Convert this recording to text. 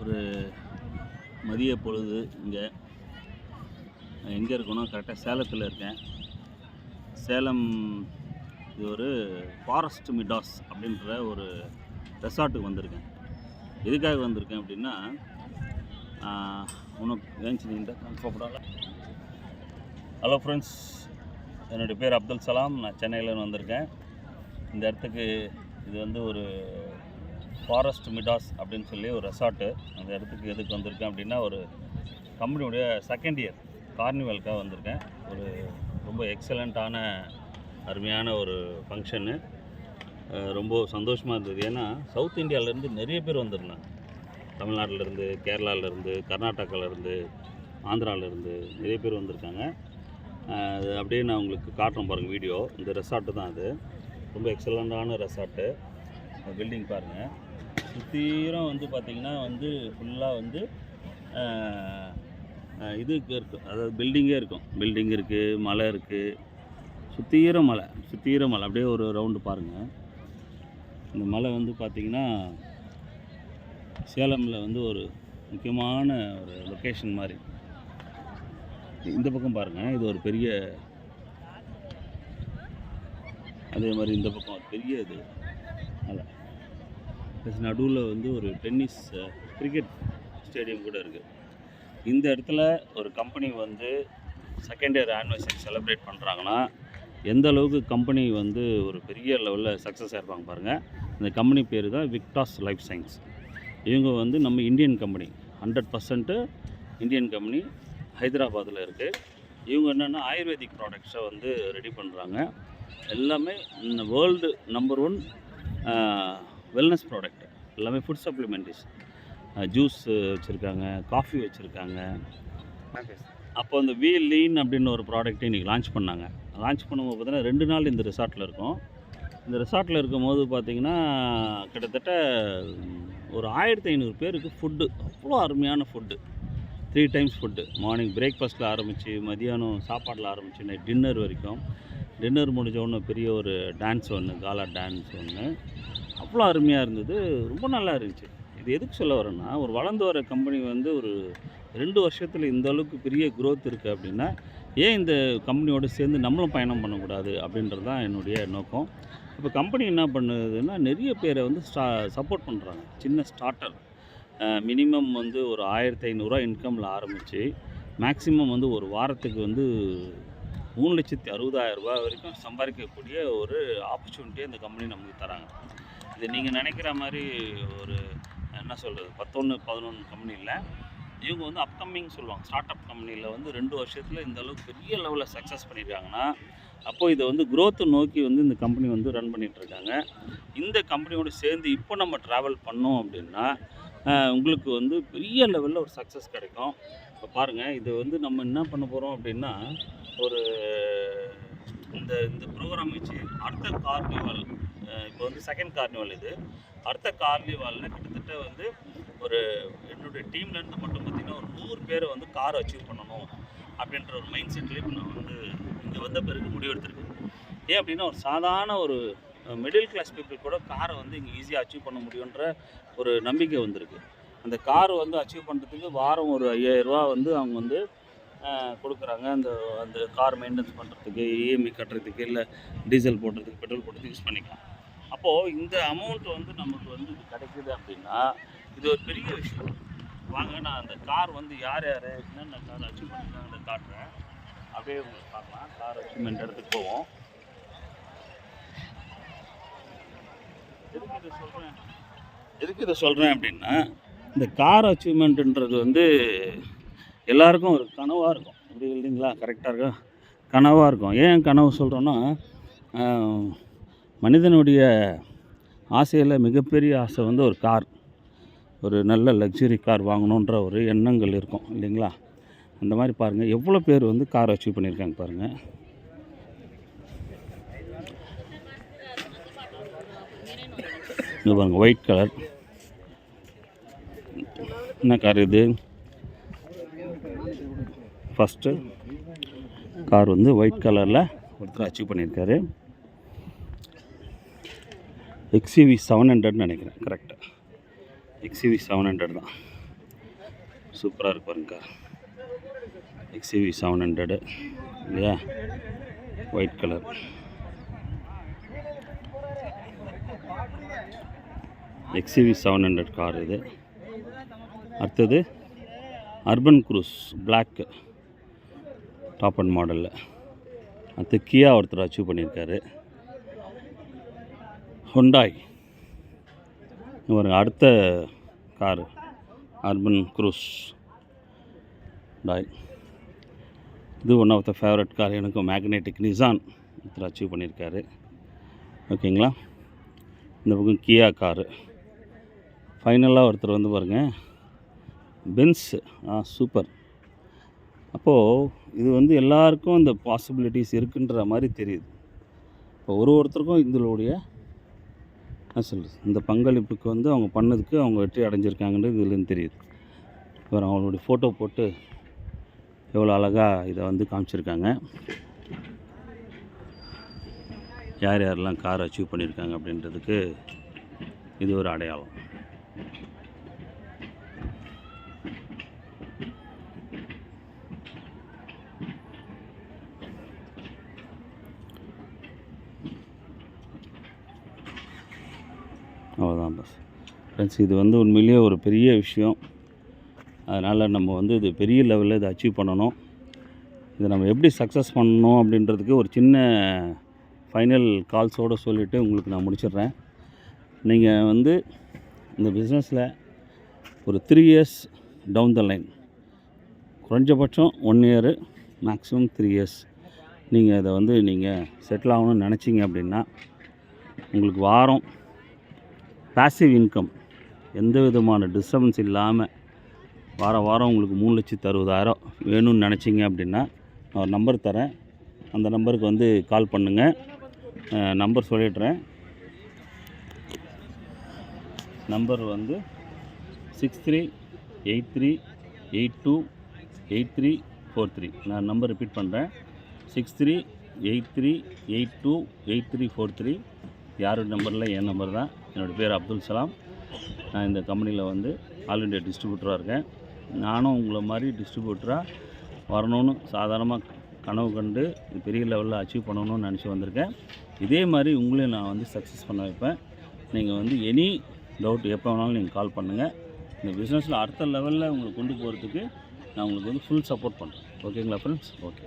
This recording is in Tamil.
ஒரு மதிய பொழுது எங்கே இருக்கணும், கரெக்டாக சேலத்தில் இருக்கேன். சேலம் இது ஒரு ஃபாரஸ்ட் மிடாஸ் அப்படின்ற ஒரு ரெசார்ட்டுக்கு வந்திருக்கேன். எதுக்காக வந்திருக்கேன் அப்படின்னா, உனக்கு ஏஞ்சி இந்த கம்ஃபர்டபுளாக. ஹலோ ஃப்ரெண்ட்ஸ், என்னுடைய பேர் அப்துல் சலாம். நான் சென்னையில் வந்திருக்கேன். இந்த இடத்துக்கு இது வந்து ஒரு ஃபாரஸ்ட் மிடாஸ் அப்படின்னு சொல்லி ஒரு ரெசார்ட்டு. அந்த இடத்துக்கு எதுக்கு வந்திருக்கேன் அப்படின்னா, ஒரு கம்பெனியுடைய செகண்ட் இயர் கார்னிவலுக்காக வந்திருக்கேன். ஒரு ரொம்ப எக்ஸலண்ட்டான அருமையான ஒரு ஃபங்க்ஷனு. ரொம்ப சந்தோஷமாக இருந்தது. ஏன்னா சவுத் இந்தியாவிலேருந்து நிறைய பேர் வந்திருந்தாங்க. தமிழ்நாட்டிலேருந்து, கேரளாவிலேருந்து, கர்நாடகாவிலேருந்து, ஆந்திராவிலேருந்து நிறைய பேர் வந்திருக்காங்க. அது அப்படியே நான் உங்களுக்கு காட்டுறேன் பாருங்கள் வீடியோ. இந்த ரெசார்ட்டு தான் அது. ரொம்ப எக்ஸலண்ட்டான ரெசார்ட்டு. பில்டிங் பாருங்கள். சுத்தீரம் வந்து பார்த்திங்கன்னா வந்து ஃபுல்லாக வந்து இதுக்கு இருக்கும், அதாவது பில்டிங்கே இருக்கும். பில்டிங் இருக்குது, மலை இருக்குது, சுத்தீரம் மலை அப்படியே ஒரு ரவுண்டு பாருங்கள். இந்த மலை வந்து பார்த்திங்கன்னா சேலமில் வந்து ஒரு முக்கியமான ஒரு லொக்கேஷன் மாதிரி. இந்த பக்கம் பாருங்கள், இது ஒரு பெரிய, அதே மாதிரி இந்த பக்கம் ஒரு பெரிய இது மலை. நடுவில் வந்து ஒரு டென்னிஸ் கிரிக்கெட் ஸ்டேடியம் கூட இருக்குது. இந்த இடத்துல ஒரு கம்பெனி வந்து செகண்ட் இயர் ஆனிவர்சரி செலிப்ரேட் பண்ணுறாங்கன்னா எந்த அளவுக்கு கம்பெனி வந்து ஒரு பெரிய லெவலில் சக்ஸஸ் ஆகிருப்பாங்க பாருங்கள். இந்த கம்பெனி பேர் தான் விக்டாஸ் லைஃப் சயின்ஸ். இவங்க வந்து நம்ம இந்தியன் கம்பெனி, 100% இந்தியன் கம்பெனி, ஹைதராபாத்தில் இருக்குது. இவங்க என்னென்னா ஆயுர்வேதிக் ப்ராடக்ட்ஸை வந்து ரெடி பண்ணுறாங்க. எல்லாமே வேர்ல்டு நம்பர் 1 வெல்னஸ் ப்ராடக்ட். எல்லாமே ஃபுட் சப்ளிமெண்ட்ரிஸ், ஜூஸ் வச்சுருக்காங்க, காஃபி வச்சுருக்காங்க. அப்போ அந்த லீன் அப்படின்னு ஒரு ப்ராடக்ட்டை இன்றைக்கி லான்ச் பண்ணாங்க. லான்ச் பண்ணும்போது பார்த்தீங்கன்னா 2 நாள் இந்த ரெசார்ட்டில் இருக்கும். இந்த ரெசார்ட்டில் இருக்கும்போது பார்த்திங்கன்னா கிட்டத்தட்ட ஒரு 1500 பேருக்கு ஃபுட்டு, அவ்வளோ அருமையான ஃபுட்டு. 3 times food. மார்னிங் பிரேக்ஃபாஸ்ட்டில் ஆரம்பித்து, மதியானம் சாப்பாட்டில் ஆரம்பித்து, நைட் டின்னர் வரைக்கும். டின்னர் முடிஞ்ச உடனே பெரிய ஒரு டான்ஸ் ஒன்று, காலா டான்ஸ் ஒன்று, அவ்வளோ அருமையாக இருந்தது. ரொம்ப நல்லா இருந்துச்சு. இது எதுக்கு சொல்ல வரேன்னா, ஒரு வளர்ந்து வர கம்பெனி வந்து ஒரு 2 வருஷத்தில் இந்த அளவுக்கு பெரிய க்ரோத் இருக்குது அப்படின்னா, ஏன் இந்த கம்பெனியோடு சேர்ந்து நம்மளும் பயணம் பண்ணக்கூடாது அப்படின்றது தான் என்னுடைய நோக்கம். இப்போ கம்பெனி என்ன பண்ணுதுன்னா, நிறைய பேரை வந்து சப்போர்ட் பண்ணுறாங்க. சின்ன ஸ்டார்டர் மினிமம் வந்து ஒரு 1500 இன்கமில் ஆரம்பித்து மேக்ஸிமம் வந்து ஒரு வாரத்துக்கு வந்து 3,60,000 வரைக்கும் சம்பாதிக்கக்கூடிய ஒரு ஆப்பர்ச்சுனிட்டியை இந்த கம்பெனி நமக்கு தராங்க. இது நீங்கள் நினைக்கிற மாதிரி ஒரு என்ன சொல்கிறது 11 கம்பெனி இல்லை. இவங்க வந்து அப்கமிங் சொல்லுவாங்க. ஸ்டார்ட் அப் கம்பெனியில் வந்து 2 வருஷத்தில் இந்த அளவுக்கு பெரிய லெவலில் சக்ஸஸ் பண்ணியிருக்காங்கன்னா, அப்போது இதை வந்து க்ரோத்தை நோக்கி வந்து இந்த கம்பெனி வந்து ரன் பண்ணிகிட்ருக்காங்க. இந்த கம்பெனியோடு சேர்ந்து இப்போ நம்ம ட்ராவல் பண்ணோம் அப்படின்னா உங்களுக்கு வந்து பெரிய லெவலில் ஒரு சக்ஸஸ் கிடைக்கும். இப்போ பாருங்கள், இது வந்து நம்ம என்ன பண்ண போகிறோம் அப்படின்னா, ஒரு இந்த ப்ரோக்ராம் வச்சு அடுத்த கார்னிவல், இப்போ வந்து செகண்ட் கார்னிவல் இது. அடுத்த கார்னிவலில் கிட்டத்தட்ட வந்து ஒரு என்னுடைய டீம்லேருந்து மட்டும் பார்த்திங்கன்னா ஒரு 100 பேரை வந்து காரை அச்சீவ் பண்ணணும் அப்படின்ற ஒரு மைண்ட் செட்லேயே இப்போ நான் வந்து இங்கே வந்த பிறகு முடிவெடுத்திருக்கேன். ஏன் அப்படின்னா, ஒரு சாதாரண ஒரு மிடில் கிளாஸ் பீப்புள் கூட காரை வந்து இங்கே ஈஸியாக அச்சீவ் பண்ண முடியுன்ற ஒரு நம்பிக்கை வந்திருக்கு. அந்த கார் வந்து அச்சீவ் பண்ணுறதுக்கு வாரம் ஒரு 5,000 வந்து அவங்க வந்து கொடுக்குறாங்க. அந்த கார் மெயின்டெனன்ஸ் பண்ணுறதுக்கு, இஎம்ஐ கட்டுறதுக்கு, இல்லை டீசல் போடுறதுக்கு, பெட்ரோல் போடுறதுக்கு யூஸ் பண்ணிக்கலாம். அப்போது இந்த அமௌண்ட் வந்து நமக்கு வந்து இது கிடைக்குது அப்படின்னா இது ஒரு பெரிய விஷயம். வாங்க, நான் அந்த கார் வந்து யார் என்னென்ன கார் அச்சீவ் பண்ணியிருக்காங்க காட்டுறேன். அப்படியே உங்களுக்கு பார்க்கலாம். கார் அச்சீவ்மெண்ட் இடத்துக்கு போவோம். எதுக்கு இதை சொல்கிறேன் அப்படின்னா, இந்த கார் அச்சீவ்மெண்ட்டுன்றது வந்து எல்லாருக்கும் ஒரு கனவாக இருக்கும். அப்படி இல்லைங்களா? கரெக்டாக இருக்கும், கனவாக இருக்கும். ஏன் கனவு சொல்கிறோன்னா, மனிதனுடைய ஆசையில் மிகப்பெரிய ஆசை வந்து ஒரு கார், ஒரு நல்ல லக்ஸுரி கார் வாங்கணுன்ற ஒரு எண்ணங்கள் இருக்கும் இல்லைங்களா? அந்த மாதிரி பாருங்கள், எவ்வளோ பேர் வந்து கார் அச்சீவ் பண்ணியிருக்காங்க பாருங்கள். இது பாருங்கள், ஒயிட் கலர். என்ன கார் இது? ஃபஸ்ட்டு கார் வந்து ஒயிட் கலரில் ஒருத்தர் அச்சீவ் பண்ணியிருக்காரு. XUV 700 நினைக்கிறேன். கரெக்டாக XUV 700 தான். சூப்பராக இருக்கு பாருங்க கார். XUV 700 இல்லையா, ஒயிட் கலர். XUV 700 கார் இது. அடுத்தது urban cruise black top and மாடலில். அடுத்து கியா ஒருத்தர் அச்சீவ் பண்ணியிருக்காரு. ஹுண்டாய் பாருங்க, அடுத்த கார் அர்பன் க்ரூஸ் ஹுண்டாய். இது one of the favourite car எனக்கும். மேக்னெட்டிக் நிசான் ஒருத்தர் அச்சீவ் பண்ணியிருக்காரு. ஓகேங்களா. இந்த பக்கம் கியா காரு. ஃபைனலாக ஒருத்தர் வந்து பாருங்கள் பென்ஸ். சூப்பர். அப்போது இது வந்து எல்லாருக்கும் இந்த பாசிபிலிட்டிஸ் இருக்குன்ற மாதிரி தெரியுது. இப்போ ஒருத்தருக்கும் இதனுடைய இந்த பங்களிப்புக்கு வந்து அவங்க பண்ணதுக்கு அவங்க வெற்றி அடைஞ்சிருக்காங்கன்றது இதுலேருந்து தெரியுது. இப்போ அவங்களுடைய ஃபோட்டோ போட்டு எவ்வளோ அழகாக இதை வந்து காமிச்சிருக்காங்க. யார் யாரெல்லாம் கார் அச்சீவ் பண்ணியிருக்காங்க அப்படின்றதுக்கு இது ஒரு அடையாளம். அவ்வளோதான் பஸ் ஃப்ரெண்ட்ஸ். இது வந்து உண்மையிலேயே ஒரு பெரிய விஷயம். அதனால் நம்ம வந்து இது பெரிய லெவலில் இதை அச்சீவ் பண்ணணும். இதை நம்ம எப்படி சக்ஸஸ் பண்ணணும் அப்படின்றதுக்கு ஒரு சின்ன ஃபைனல் கால்ஸோடு சொல்லிவிட்டு உங்களுக்கு நான் முடிச்சிடுறேன். நீங்கள் வந்து இந்த பிஸ்னஸில் ஒரு 3 இயர்ஸ் டவுன் த லைன், குறைஞ்சபட்சம் 1 இயரு, மேக்ஸிமம் 3 இயர்ஸ் நீங்கள் இதை வந்து நீங்கள் செட்டில் ஆகணும்னு நினச்சிங்க அப்படின்னா உங்களுக்கு வாரம் பாசிவ் இன்கம் எந்த விதமான டிஸ்டர்பன்ஸ் இல்லாமல் வாரம் உங்களுக்கு 3,60,000 வேணும்னு நினச்சிங்க அப்படின்னா நான் ஒரு நம்பர் தரேன். அந்த நம்பருக்கு வந்து கால் பண்ணுங்கள். நம்பர் சொல்லிடுறேன். நம்பர் வந்து 6383828343. நான் நம்பர் ரிப்பீட் பண்ணுறேன். 6383828343. யாரோட நம்பரில் என் நம்பர் தான். என்னோடய பேர் அப்துல் சலாம். நான் இந்த கம்பெனியில் வந்து ஆல் இண்டியா டிஸ்ட்ரிபியூட்டராக இருக்கேன். நானும் உங்களை மாதிரி டிஸ்ட்ரிபியூட்டராக வரணும்னு சாதாரணமாக கனவு கண்டு பெரிய லெவலில் அச்சீவ் பண்ணணும்னு நினச்சி வந்திருக்கேன். இதே மாதிரி உங்களையும் நான் வந்து சக்ஸஸ் பண்ண வைப்பேன். நீங்கள் வந்து எனி டவுட் எப்போ வேணாலும் நீங்கள் கால் பண்ணுங்கள். இந்த பிஸ்னஸில் அடுத்த லெவலில் உங்களுக்கு கொண்டு போகிறதுக்கு நான் உங்களுக்கு வந்து ஃபுல் சப்போர்ட் பண்ணுறேன். ஓகேங்களா ஃப்ரெண்ட்ஸ்? ஓகே.